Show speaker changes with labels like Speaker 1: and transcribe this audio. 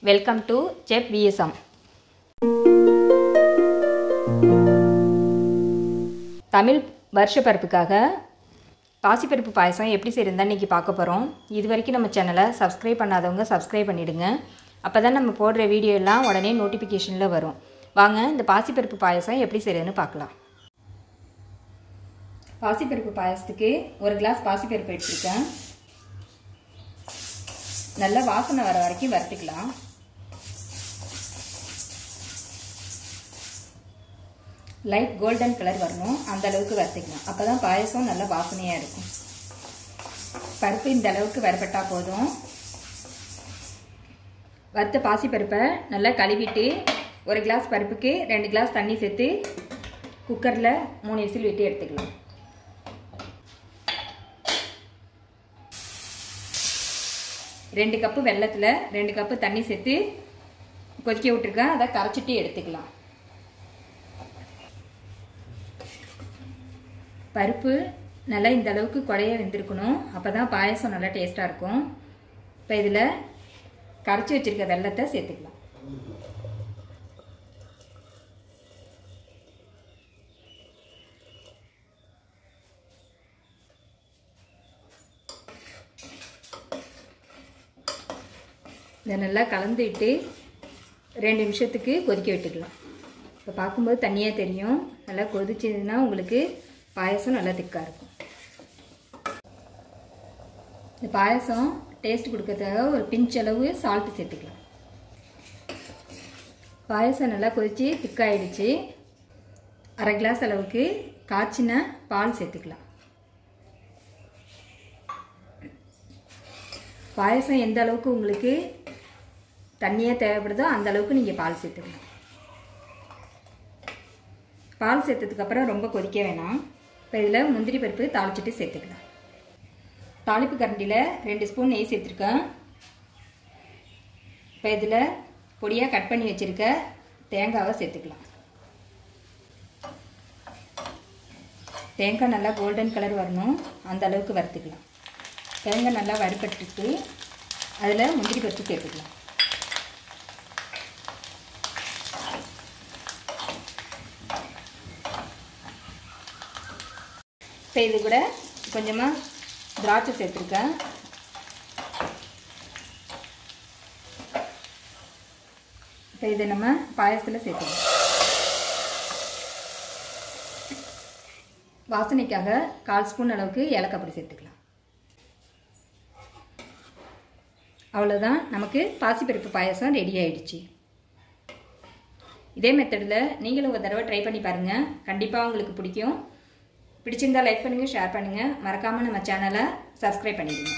Speaker 1: Welcome to chef VSM. Tamil வருஷப்பருப்புக்காக பாசிப்பருப்பு பாயசம் எப்படி செய்யறதுன்னு இன்றைக்கி பார்க்க போகிறோம். இது வரைக்கும் நம்ம சேனலை சப்ஸ்கிரைப் பண்ணாதவங்க சப்ஸ்கிரைப் பண்ணிவிடுங்க. அப்போ தான் நம்ம போடுற வீடியோ எல்லாம் உடனே நோட்டிஃபிகேஷனில் வரும். வாங்க இந்த பாசிப்பருப்பு பாயசம் எப்படி செய்யறதுன்னு பார்க்கலாம். பாசிப்பருப்பு பாயசத்துக்கு 1 கிளாஸ் பாசிப்பருப்பு எடுத்துருக்கேன். நல்லா வாசனை வர வரைக்கும் வறுத்துக்கலாம். லைட் கோல்டன் கலர் வரணும், அந்த அளவுக்கு வறுத்துக்கலாம். அப்போ தான் பாயசம் நல்லா வாசனையாக இருக்கும். பருப்பு இந்த அளவுக்கு வறுபட்டா போதும். வறுத்த பாசிப்பருப்பை நல்லா கழுவிட்டு 1 கிளாஸ் பருப்புக்கு 2 கிளாஸ் தண்ணி சேர்த்து குக்கரில் 3 விசில் விட்டு எடுத்துக்கலாம். ரெண்டு கப்பு வெல்லத்தில் 2 கப்பு தண்ணி சேர்த்து கொதிக்க விட்டுருக்கேன். அதை கரைச்சிட்டு எடுத்துக்கலாம். பருப்பு நல்லா இந்த அளவுக்கு குழைய வெந்திருக்கணும். அப்போ தான் பாயசம் நல்லா டேஸ்ட்டாக இருக்கும். இப்போ இதில் கரைச்சி வச்சுருக்க வெல்லத்தை சேர்த்துக்கலாம். இதை நல்லா கலந்துட்டு 2 நிமிஷத்துக்கு கொதிக்க விட்டுக்கலாம். இப்போ பார்க்கும்போது தண்ணியாக தெரியும். நல்லா கொதிச்சதுன்னா உங்களுக்கு பாயசம் நல்லா திக்காக இருக்கும். இந்த பாயசம் டேஸ்ட் கொடுக்கறதுக்காக ஒரு பிஞ்ச் அளவு சால்ட்டு சேர்த்துக்கலாம். பாயசம் நல்லா கொதித்து திக்காயிடுச்சு. 1/2 கிளாஸ் அளவுக்கு காய்ச்சின பால் சேர்த்துக்கலாம். பாயசம் எந்த அளவுக்கு உங்களுக்கு தண்ணியாக தேவைப்படுதோ அந்த அளவுக்கு நீங்கள் பால் சேர்த்துக்கலாம். பால் சேர்த்ததுக்கப்புறம் ரொம்ப கொதிக்க வேணாம். இப்போ இதில் முந்திரி பருப்பு தாளிச்சிட்டு சேர்த்துக்கலாம். தாளிப்பு கரண்டியில் 2 ஸ்பூன் நெய் சேர்த்துருக்கேன். இப்போ இதில் பொடியாக கட் பண்ணி வச்சுருக்க தேங்காவை சேர்த்துக்கலாம். தேங்காய் நல்லா கோல்டன் கலர் வரணும், அந்த அளவுக்கு வறுத்துக்கலாம். தேங்காய் நல்லா வறுபட்டுட்டு அதில் முந்திரி பருப்பு சேர்த்துக்கலாம். இப்போ இது கூட கொஞ்சமாக திராட்சை சேர்த்துருக்கேன். இப்போ இதை நம்ம பாயசத்தில் சேர்த்துக்கலாம். வாசனைக்காக 1/4 ஸ்பூன் அளவுக்கு ஏலக்காய் பொடி சேர்த்துக்கலாம். அவ்வளோதான், நமக்கு பாசிப்பருப்பு பாயசம் ரெடி ஆயிடுச்சு. இதே மெத்தடில் நீங்களும் ஒரு தடவை ட்ரை பண்ணி பாருங்கள். கண்டிப்பாக உங்களுக்கு பிடிக்கும். பிடிச்சிருந்தால் லைக் பண்ணுங்கள், ஷேர் பண்ணுங்கள். மறக்காமல் நம்ம சேனலை சப்ஸ்கிரைப் பண்ணிடுங்க.